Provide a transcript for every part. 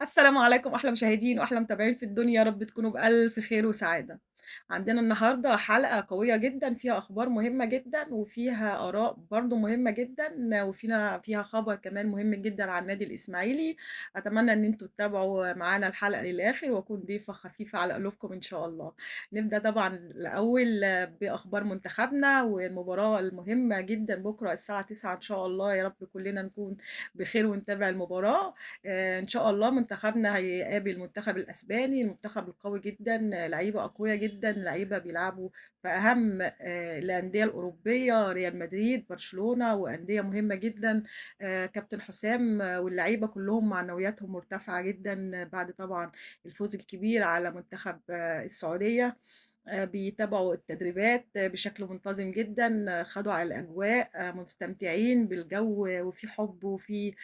السلام عليكم أحلى مشاهدين وأحلى متابعين في الدنيا، يا رب تكونوا بألف خير وسعادة. عندنا النهارده حلقة قوية جدًا، فيها أخبار مهمة جدًا، وفيها آراء برضه مهمة جدًا، فيها خبر كمان مهم جدًا عن النادي الإسماعيلي. أتمنى إن أنتم تتابعوا معانا الحلقة للآخر، وأكون ضيفة خفيفة على قلوبكم إن شاء الله. نبدأ طبعًا الأول بأخبار منتخبنا، والمباراة المهمة جدًا بكرة الساعة 9:00 إن شاء الله، يا رب كلنا نكون بخير ونتابع المباراة. إن شاء الله منتخبنا هيقابل المنتخب الأسباني، المنتخب القوي جدًا، لعيبة أقوياء جدًا، لعيبة بيلعبوا في أهم الأندية الأوروبية، ريال مدريد، برشلونة، وأندية مهمة جدًا. كابتن حسام واللعيبة كلّهم معنوياتهم مرتفعة جدًا بعد طبعًا الفوز الكبير على منتخب السعودية. بيتابعوا التدريبات بشكل منتظم جدًا، خدوا على الأجواء، مستمتعين بالجو وفي حُب وفي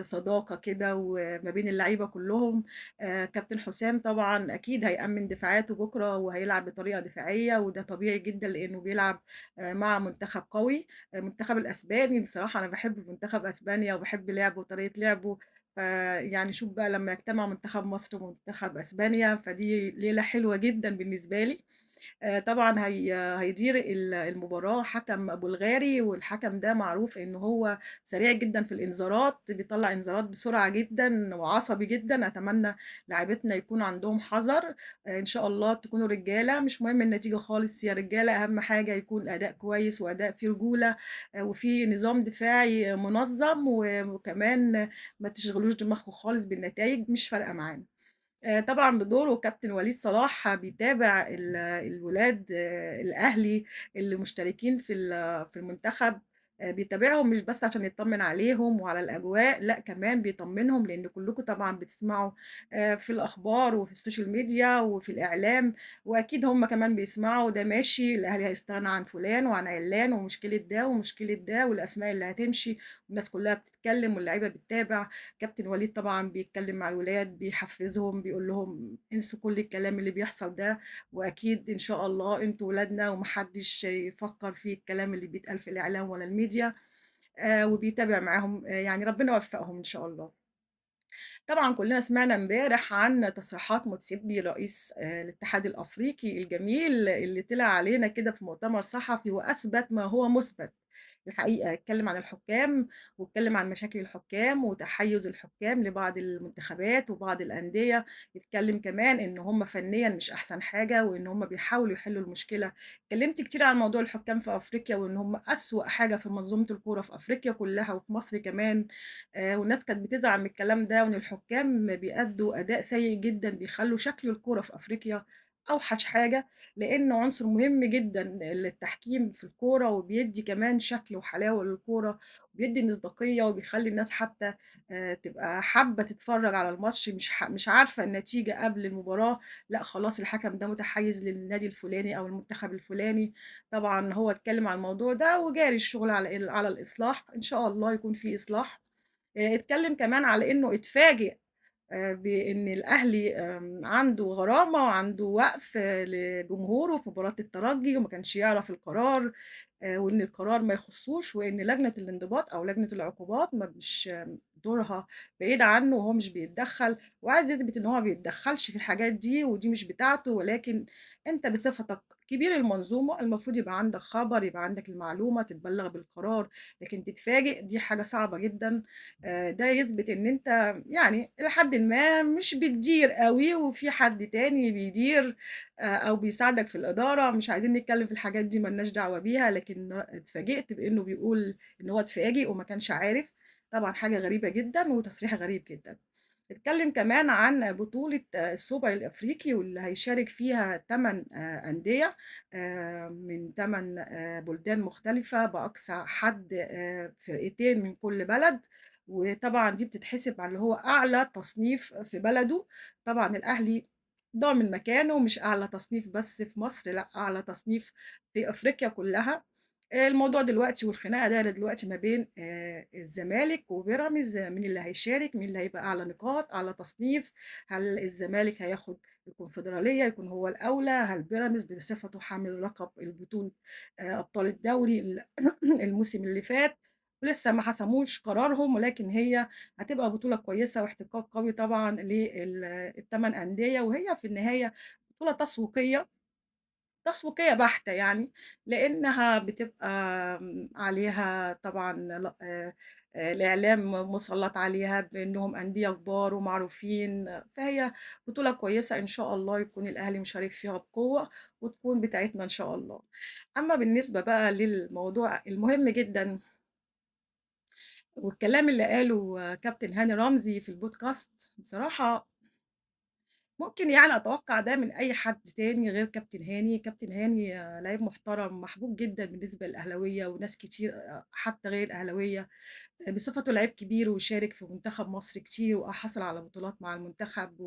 صداقة كده وما بين اللعيبة كلّهم. كابتن حسام طبعًا أكيد هيأمِّن دفاعاته بكرة وهيلعب بطريقة دفاعية وده طبيعي جدًا لإنه بيلعب مع منتخب قوي. المنتخب الأسباني بصراحة أنا باحب منتخب أسبانيا وباحب لعبه وطريقة لعبه. فيعني شوف بقى لمّا يجتمع منتخب مصر ومنتخب أسبانيا، فدي ليلة حلوة جدًا بالنسبة لي. طبعًا هيدير المباراة حَكَم بُلغاري، والحَكَم ده معروف إن هو سريع جدًا في الإنذارات، بيطلّع إنذارات بسرعة جدًا وعصبي جدًا. أتمنى لاعيبتنا يكون عندهم حَذَر. إن شاء الله تكونوا رجالة، مش مهم النتيجة خالص يا رجالة، أهم حاجة يكون أداء كويس وأداء فيه رجولة، وفيه نظام دفاعي منظَّم، وكمان ما تشغلوش دماغكم خالص بالنتايج، مش فارقة معانا. طبعًا بدوره كابتن وليد صلاح بيتابع الولاد الأهلي اللي مشتركين في المنتخب. بيتابعهم مش بس عشان يطمن عليهم وعلى الأجواء، لأ كمان بيطمنهم لإن كلكم طبعًا بتسمعوا في الأخبار وفي السوشيال ميديا وفي الإعلام، وأكيد هم كمان بيسمعوا ده ماشي، الأهلي هيستغنى عن فلان وعن عِلّان ومشكلة ده ومشكلة ده والأسماء اللي هتمشي، والناس كلها بتتكلم واللعيبة بتتابع. كابتن وليد طبعًا بيتكلم مع الولاد، بيحفّزهم، بيقول لهم انسوا كل الكلام اللي بيحصل ده، وأكيد إن شاء الله أنتم ولادنا وما حدش يفكّر في الكلام اللي بيتقال في الإعلام ولا الميديا. وبيتابع معاهم، يعني ربنا يوفقهم إن شاء الله. طبعًا كلنا سمعنا امبارح عن تصريحات موتسيبي رئيس الاتحاد الأفريقي الجميل اللي طلع علينا كده في مؤتمر صحفي وأثبت ما هو مُثبت. الحقيقة اتكلم عن الحكام، واتكلم عن مشاكل الحكام وتحيُّز الحكام لبعض المنتخبات وبعض الأندية. اتكلم كمان إن هم فنيًا مش أحسن حاجة، وإن هم بيحاولوا يحلّوا المشكلة. اتكلمت كتير عن موضوع الحكام في أفريقيا، وإن هم أسوأ حاجة في منظومة الكورة في أفريقيا كلّها وفي مصر كمان. والناس كانت بتزعل من الكلام ده، وإن الحكام بيأدّوا أداء سيء جدًا، بيخلّوا شكل الكورة في أفريقيا أوحش حاجة، لإنه عنصر مهم جدًا للتحكيم في الكورة، وبيدّي كمان شكل وحلاوة للكورة، وبيدّي مصداقية، وبيخلّي الناس حتى تبقى حابة تتفرّج على الماتش، مش عارفة النتيجة قبل المباراة، لأ خلاص الحكم ده متحيّز للنادي الفلاني أو المنتخب الفلاني. طبعًا هو اتكلّم عن الموضوع ده، وجاري الشغل على الإصلاح، إن شاء الله يكون في إصلاح. اتكلم كمان على إنه اتفاجئ بإن الأهلي عنده غرامة وعنده وقف لجمهوره في مباراة الترجي وما كانش يعرف القرار. وإن القرار ما يخصّوش، وإن لجنة الانضباط أو لجنة العقوبات ما مش دورها بعيد عنه وهو مش بيتدخّل، وعايز يثبت إن هو ما بيتدخّلش في الحاجات دي ودي مش بتاعته، ولكن أنت بصفتك كبير المنظومة المفروض يبقى عندك خبر، يبقى عندك المعلومة، تتبلّغ بالقرار، لكن تتفاجئ دي حاجة صعبة جدًا. ده يثبت إن أنت يعني إلى حدٍ ما مش بتدير أوي وفي حد تاني بيدير أو بيساعدك في الإدارة، مش عايزين نتكلّم في الحاجات دي ما لناش دعوة بيها، لكن اتفاجئت بإنه بيقول إن هو اتفاجئ وما كانش عارف. طبعًا حاجة غريبة جدًا وتصريح غريب جدًا. اتكلّم كمان عن بطولة السوبر الأفريقي واللي هيشارك فيها 8 أندية من 8 بلدان مختلفة بأقصى حد فرقتين من كل بلد. وطبعًا دي بتتحسب على اللي هو أعلى تصنيف في بلده. طبعًا الأهلي ضامن مكانه، مش أعلى تصنيف بس في مصر، لأ أعلى تصنيف في أفريقيا كلّها. الموضوع دلوقتي والخناقة دايرة دلوقتي ما بين الزمالك وبيراميدز، مين اللي هيشارك، مين اللي هيبقى أعلى نقاط، أعلى تصنيف، هل الزمالك هياخد الكونفدرالية يكون هو الأولى، هل بيراميدز بصفته حامل لقب البطولة أبطال الدوري الموسم اللي فات. ولسه ما حسموش قرارهم، ولكن هي هتبقى بطولة كويسة واحتكاك قوي طبعًا ال8 أندية، وهي في النهاية بطولة تسويقية، تسويقية بحتة يعني، لإنها بتبقى عليها طبعًا ل الإعلام مُسلّط عليها بإنهم أندية كبار ومعروفين، فهي بطولة كويسة إن شاء الله يكون الأهلي مشارك فيها بقوة، وتكون بتاعتنا إن شاء الله. أمّا بالنسبة بقى للموضوع المهم جدًا والكلام اللي قاله كابتن هاني رمزي في البودكاست، بصراحة ممكن يعني أتوقّع ده من أي حد تاني غير كابتن هاني. كابتن هاني لعيب محترم محبوب جدًا بالنسبة للأهلاوية وناس كتير حتى غير الأهلاوية. بصفته لعيب كبير وشارك في منتخب مصر كتير وحصل على بطولات مع المنتخب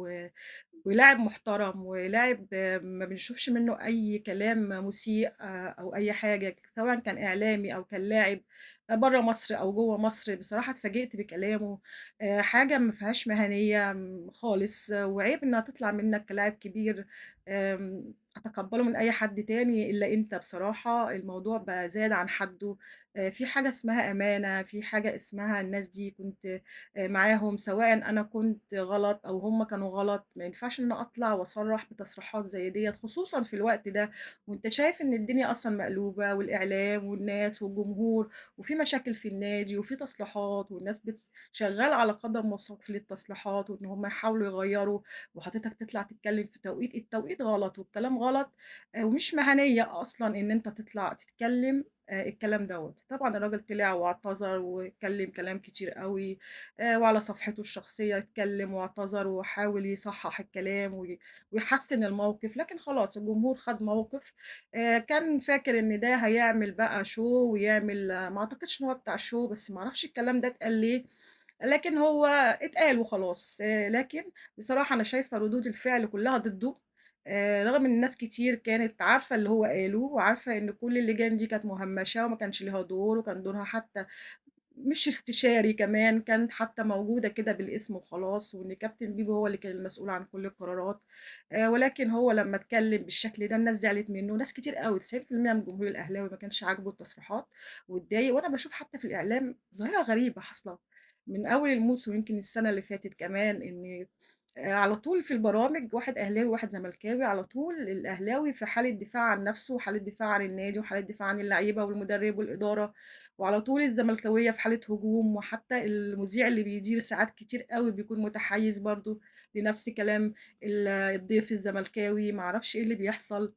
ولاعب محترم ولاعب ما بنشوفش منّه أي كلام مسيء أو أي حاجة، سواء كان إعلامي أو كان لاعب برّه مصر أو جوّه مصر. بصراحة اتفاجئت بكلامه، حاجة ما فيهاش مهنيّة خالص، وعيب إنها تطلع منّك كلاعب كبير. أتقبّله من أي حد تاني إلا أنت بصراحة. الموضوع بقى زاد عن حدّه. في حاجة اسمها أمانة، في حاجة اسمها الناس دي كنت معاهم، سواء أنا كنت غلط أو هم كانوا غلط. ما ينفعش إن أنا أطلع وأصرّح بتصريحات زي ديّة، خصوصًا في الوقت ده وأنت شايف إن الدنيا أصلًا مقلوبة والإعلام والناس والجمهور، وفي مشاكل في النادي وفي تصليحات والناس شغّالة على قدم وساق للتصليحات وإن هم يحاولوا يغيّروا، وحضرتك تطلع تتكلّم في توقيت التوقيت غلط والكلام غلط. ومش مهنيّة أصلًا إن أنت تطلع تتكلّم الكلام دوّة. طبعًا الراجل طلع واعتذر واتكلّم كلام كتير أوي، وعلى صفحته الشخصية اتكلّم واعتذر وحاول يصحّح الكلام ويحسّن الموقف، لكن خلاص الجمهور خَد موقف. كان فاكر إن ده هيعمل بقى show ويعمل ما أعتقدش إن هو بتاع show، بس ما أعرفش الكلام ده اتقال ليه، لكن هو اتقال وخلاص. لكن بصراحة أنا شايفة ردود الفعل كلّها ضده، رغم إن ناس كتير كانت عارفة اللي هو قاله وعارفة إن كل اللجان دي كانت مهمّشة وما كانش ليها دور، وكان دورها حتى مش استشاري كمان، كانت حتى موجودة كده بالاسم وخلاص، وإن كابتن بيبو هو اللي كان المسؤول عن كل القرارات. ولكن هو لمّا اتكلّم بالشكل ده الناس زعلت منّه، ناس كتير أوي 90% من الجمهور الأهلاوي ما كانش عاجبه التصريحات واتضايق. وأنا باشوف حتى في الإعلام ظاهرة غريبة حاصلة من أول الموسم ويمكن السنة اللي فاتت كمان، إن على طول في البرامج واحد أهلاوي وواحد زملكاوي، على طول الأهلاوي في حالة دفاع عن نَفْسه وحالة دفاع عن النادي وحالة دفاع عن اللعيبة والمدرب والإدارة، وعلى طول الزملكاوية في حالة هجوم. وحتى المذيع اللي بيدير ساعات كتير أوي بيكون متحيّز برضه لنَفْس كلام الضيف الزملكاوي، ما أعرفش إيه اللي بيحصل.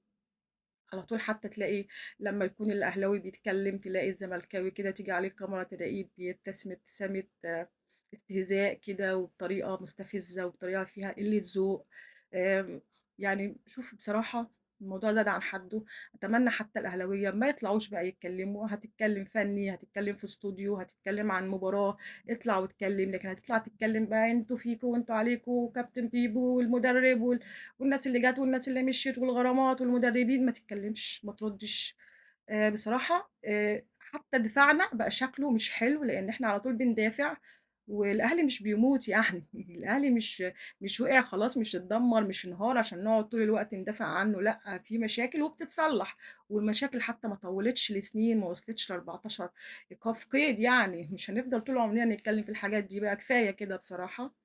على طول حتى تلاقي لمّا يكون الأهلاوي بيتكلّم تلاقي الزملكاوي كده تيجي عليه الكاميرا تلاقيه بيبتسم ابتسامة استهزاء كده وبطريقة مستفزة وبطريقة فيها قِلّة ذوق. آمم يعني شوف بصراحة الموضوع زاد عن حدّه. أتمنى حتى الأهلاوية ما يطلعوش بقى يتكلّموا، هتتكلّم فني، هتتكلّم في استوديو، هتتكلّم عن مباراة، اطلع واتكلّم. لكن هتطلع تتكلّم بقى أنتم فيكم وأنتم عليكم وكابتن بيبو والمدرب والناس اللي جات والناس اللي مشيت والغرامات والمدربين، ما تتكلمش، ما تردش. بصراحة حتى دفاعنا بقى شكله مش حلو، لإن إحنا على طول بندافع، والأهلي مش بيموت يعني الأهلي مش وقع خلاص، مش اتدمر، مش انهار عشان نقعد طول الوقت ندافع عنه. لأ، في مشاكل وبتتصلح، والمشاكل حتى ما طوّلتش لسنين، ما وصلتش ل14 إيقاف قيد يعني. مش هنفضل طول عمرنا نتكلم في الحاجات دي بقى، كفاية كده بصراحة.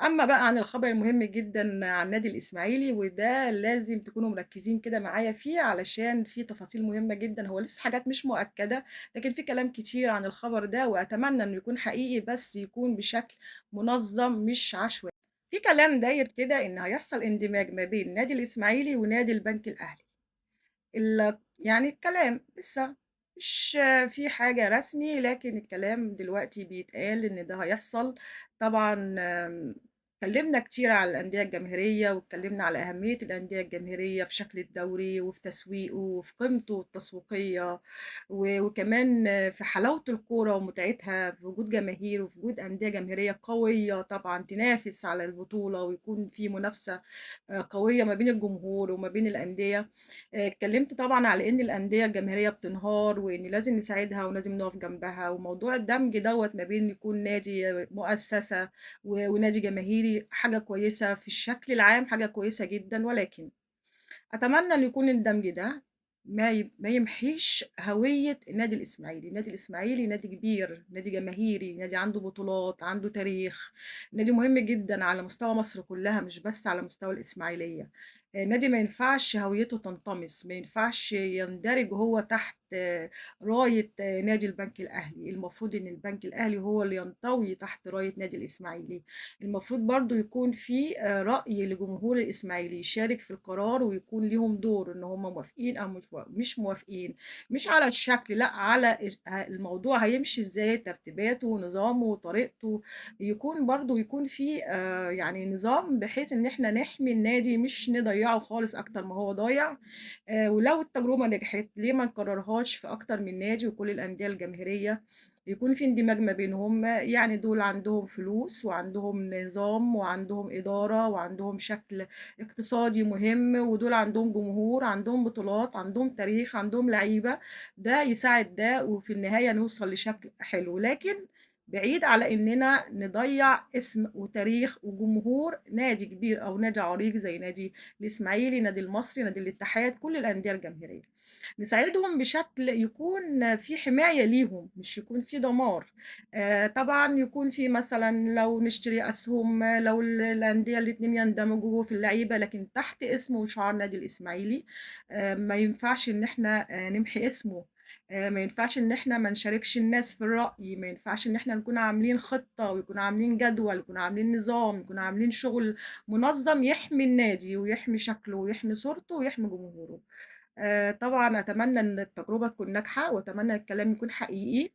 أمّا بقى عن الخبر المهم جدًا عن نادي الإسماعيلي، وده لازم تكونوا مركّزين كده معايا فيه، علشان فيه تفاصيل مهمة جدًا. هو لسه حاجات مش مؤكدة، لكن في كلام كتير عن الخبر ده، وأتمنى إنه يكون حقيقي بس يكون بشكل منظم مش عشوائي. في كلام داير كده إن هيحصل اندماج ما بين نادي الإسماعيلي ونادي البنك الأهلي. يعني الكلام لسه مش في حاجة رسمي، لكن الكلام دلوقتي بيتقال إن ده هيحصل. طبعًا اتكلمنا كتير على الأندية الجماهيرية، واتكلمنا على أهمية الأندية الجماهيرية في شكل الدوري وفي تسويقه وفي قيمته التسويقية، وكمان في حلاوة الكورة ومتعتها في وجود جماهير وفي وجود أندية جماهيرية قوية طبعًا تنافس على البطولة، ويكون في منافسة قوية ما بين الجمهور وما بين الأندية. اتكلمت طبعًا على إن الأندية الجماهيرية بتنهار، وإن لازم نساعدها ولازم نقف جنبها، وموضوع الدمج دوّة ما بين يكون نادي مؤسسة ونادي جماهيري حاجة كويسة في الشكل العام، حاجة كويسة جدًا. ولكن أتمنى إن يكون الدمج ده ما يمحيش هوية النادي الإسماعيلي. النادي الإسماعيلي نادي كبير، نادي جماهيري، نادي عنده بطولات، عنده تاريخ، نادي مهم جدًا على مستوى مصر كلها مش بس على مستوى الإسماعيلية. نادي ما ينفعش هويته تنطمس، ما ينفعش يندرج هو تحت راية نادي البنك الأهلي. المفروض إن البنك الأهلي هو اللي ينطوي تحت راية نادي الإسماعيلي. المفروض برضه يكون في رأي لجمهور الإسماعيلي يشارك في القرار ويكون ليهم دور إن هم موافقين أو مش موافقين، مش على الشكل، لأ على الموضوع هيمشي إزاي، ترتيباته ونظامه وطريقته، يكون في يعني نظام بحيث إن إحنا نحمي النادي مش نضيّعه خالص أكتر ما هو ضايع. ولو التجربة نجحت ليه ما نكررهاش في أكتر من نادي وكل الأندية الجماهيرية، يكون في اندماج ما بينهم. يعني دول عندهم فلوس وعندهم نظام وعندهم إدارة وعندهم شكل اقتصادي مهم، ودول عندهم جمهور، عندهم بطولات، عندهم تاريخ، عندهم لعيبة، ده يساعد ده وفي النهاية نوصل لشكل حلو. لكن بعيد على إننا نضيّع اسم وتاريخ وجمهور نادي كبير أو نادي عريق زي نادي الإسماعيلي، نادي المصري، نادي الاتحاد، كل الأندية الجماهيرية. نساعدهم بشكل يكون في حماية ليهم، مش يكون في دمار. طبعًا يكون في مثلًا لو نشتري أسهم، لو الأندية الاتنين يندمجوا في اللعيبة لكن تحت اسم وشعار نادي الإسماعيلي. ما ينفعش إن إحنا نمحي اسمه. ما ينفعش إن إحنا ما نشاركش الناس في الرأي، ما ينفعش إن إحنا نكون عاملين خطة ويكون عاملين جدول، يكون عاملين نظام، يكون عاملين شغل منظم يحمي النادي ويحمي شكله ويحمي صورته ويحمي جمهوره. طبعًا أتمنى إن التجربة تكون ناجحة، وأتمنى الكلام يكون حقيقي.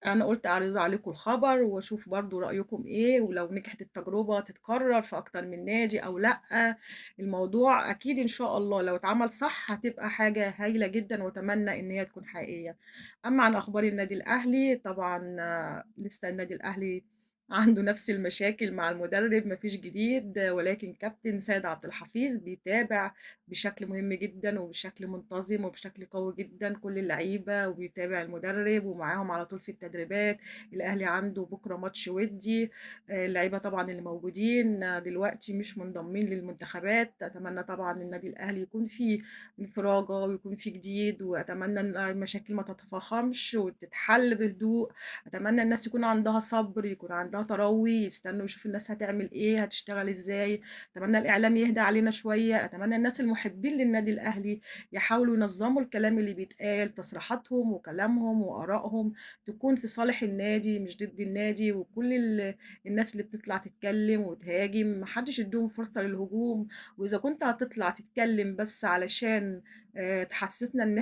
أنا قُلت أعرض عليكم الخبر وأشوف برضه رأيكم إيه، ولو نجحت التجربة تتكرر في أكتر من نادي أو لأ. الموضوع أكيد إن شاء الله لو اتعمل صح هتبقى حاجة هايلة جدًا وأتمنى إن هي تكون حقيقية. أمّا عن أخبار النادي الأهلي طبعًا لسه النادي الأهلي عنده نفس المشاكل مع المدرب، ما فيش جديد، ولكن كابتن سيد عبد الحفيظ بيتابع بشكل مهم جدًا وبشكل منتظم وبشكل قوي جدًا كل اللعيبة، وبيتابع المدرب ومعاهم على طول في التدريبات. الأهلي عنده بكرة ماتش ودي. اللعيبة طبعًا اللي موجودين دلوقتي مش منضمين للمنتخبات. أتمنى طبعًا النادي الأهلي يكون فيه انفراجة ويكون فيه جديد، وأتمنى إن المشاكل ما تتفاقمش وتتحل بهدوء. أتمنى الناس يكون عندها صبر، يكون عندها تروي، يستنوا يشوفوا الناس هتعمل إيه، هتشتغل إزاي. أتمنى الإعلام يهدى علينا شوية. أتمنى الناس المحبين للنادي الأهلي يحاولوا ينظموا الكلام اللي بيتقال، تصريحاتهم وكلامهم وآرائهم تكون في صالح النادي مش ضد النادي. وكل الناس اللي بتطلع تتكلم وتهاجم ما حدش يديهم فرصة للهجوم. وإذا كنت هتطلع تتكلم بس علشان تحسسنا إن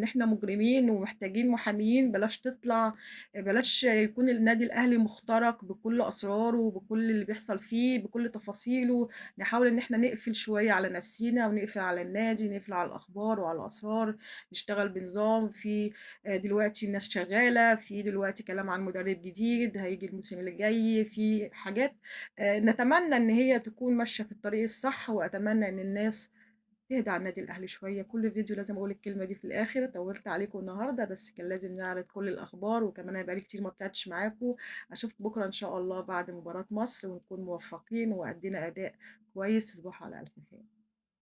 إحنا مجرمين ومحتاجين محاميين، بلاش تطلع. بلاش يكون النادي الأهلي مخترق بكل أسراره وبكل اللي بيحصل فيه بكل تفاصيله. نحاول إن إحنا نقفل شوية على نفسينا ونقفل على النادي، نقفل على الأخبار وعلى الأسرار، نشتغل بنظام. في دلوقتي الناس شغالة، في دلوقتي كلام عن مدرب جديد هييجي الموسم اللي جاي، في حاجات نتمنى إن هي تكون ماشية في الطريق الصح. وأتمنى إن الناس تهدى على النادي الأهلي شوية. كل فيديو لازم أقول الكلمة دي في الآخر. طوّلت عليكم النهارده بس كان لازم نعرض كل الأخبار، وكمان أنا بقى لي كتير ما طلعتش معاكم. أشوفكم بكرة إن شاء الله بعد مباراة مصر ونكون موفقين وأدينا أداء كويس. تصبحوا على ألف خير.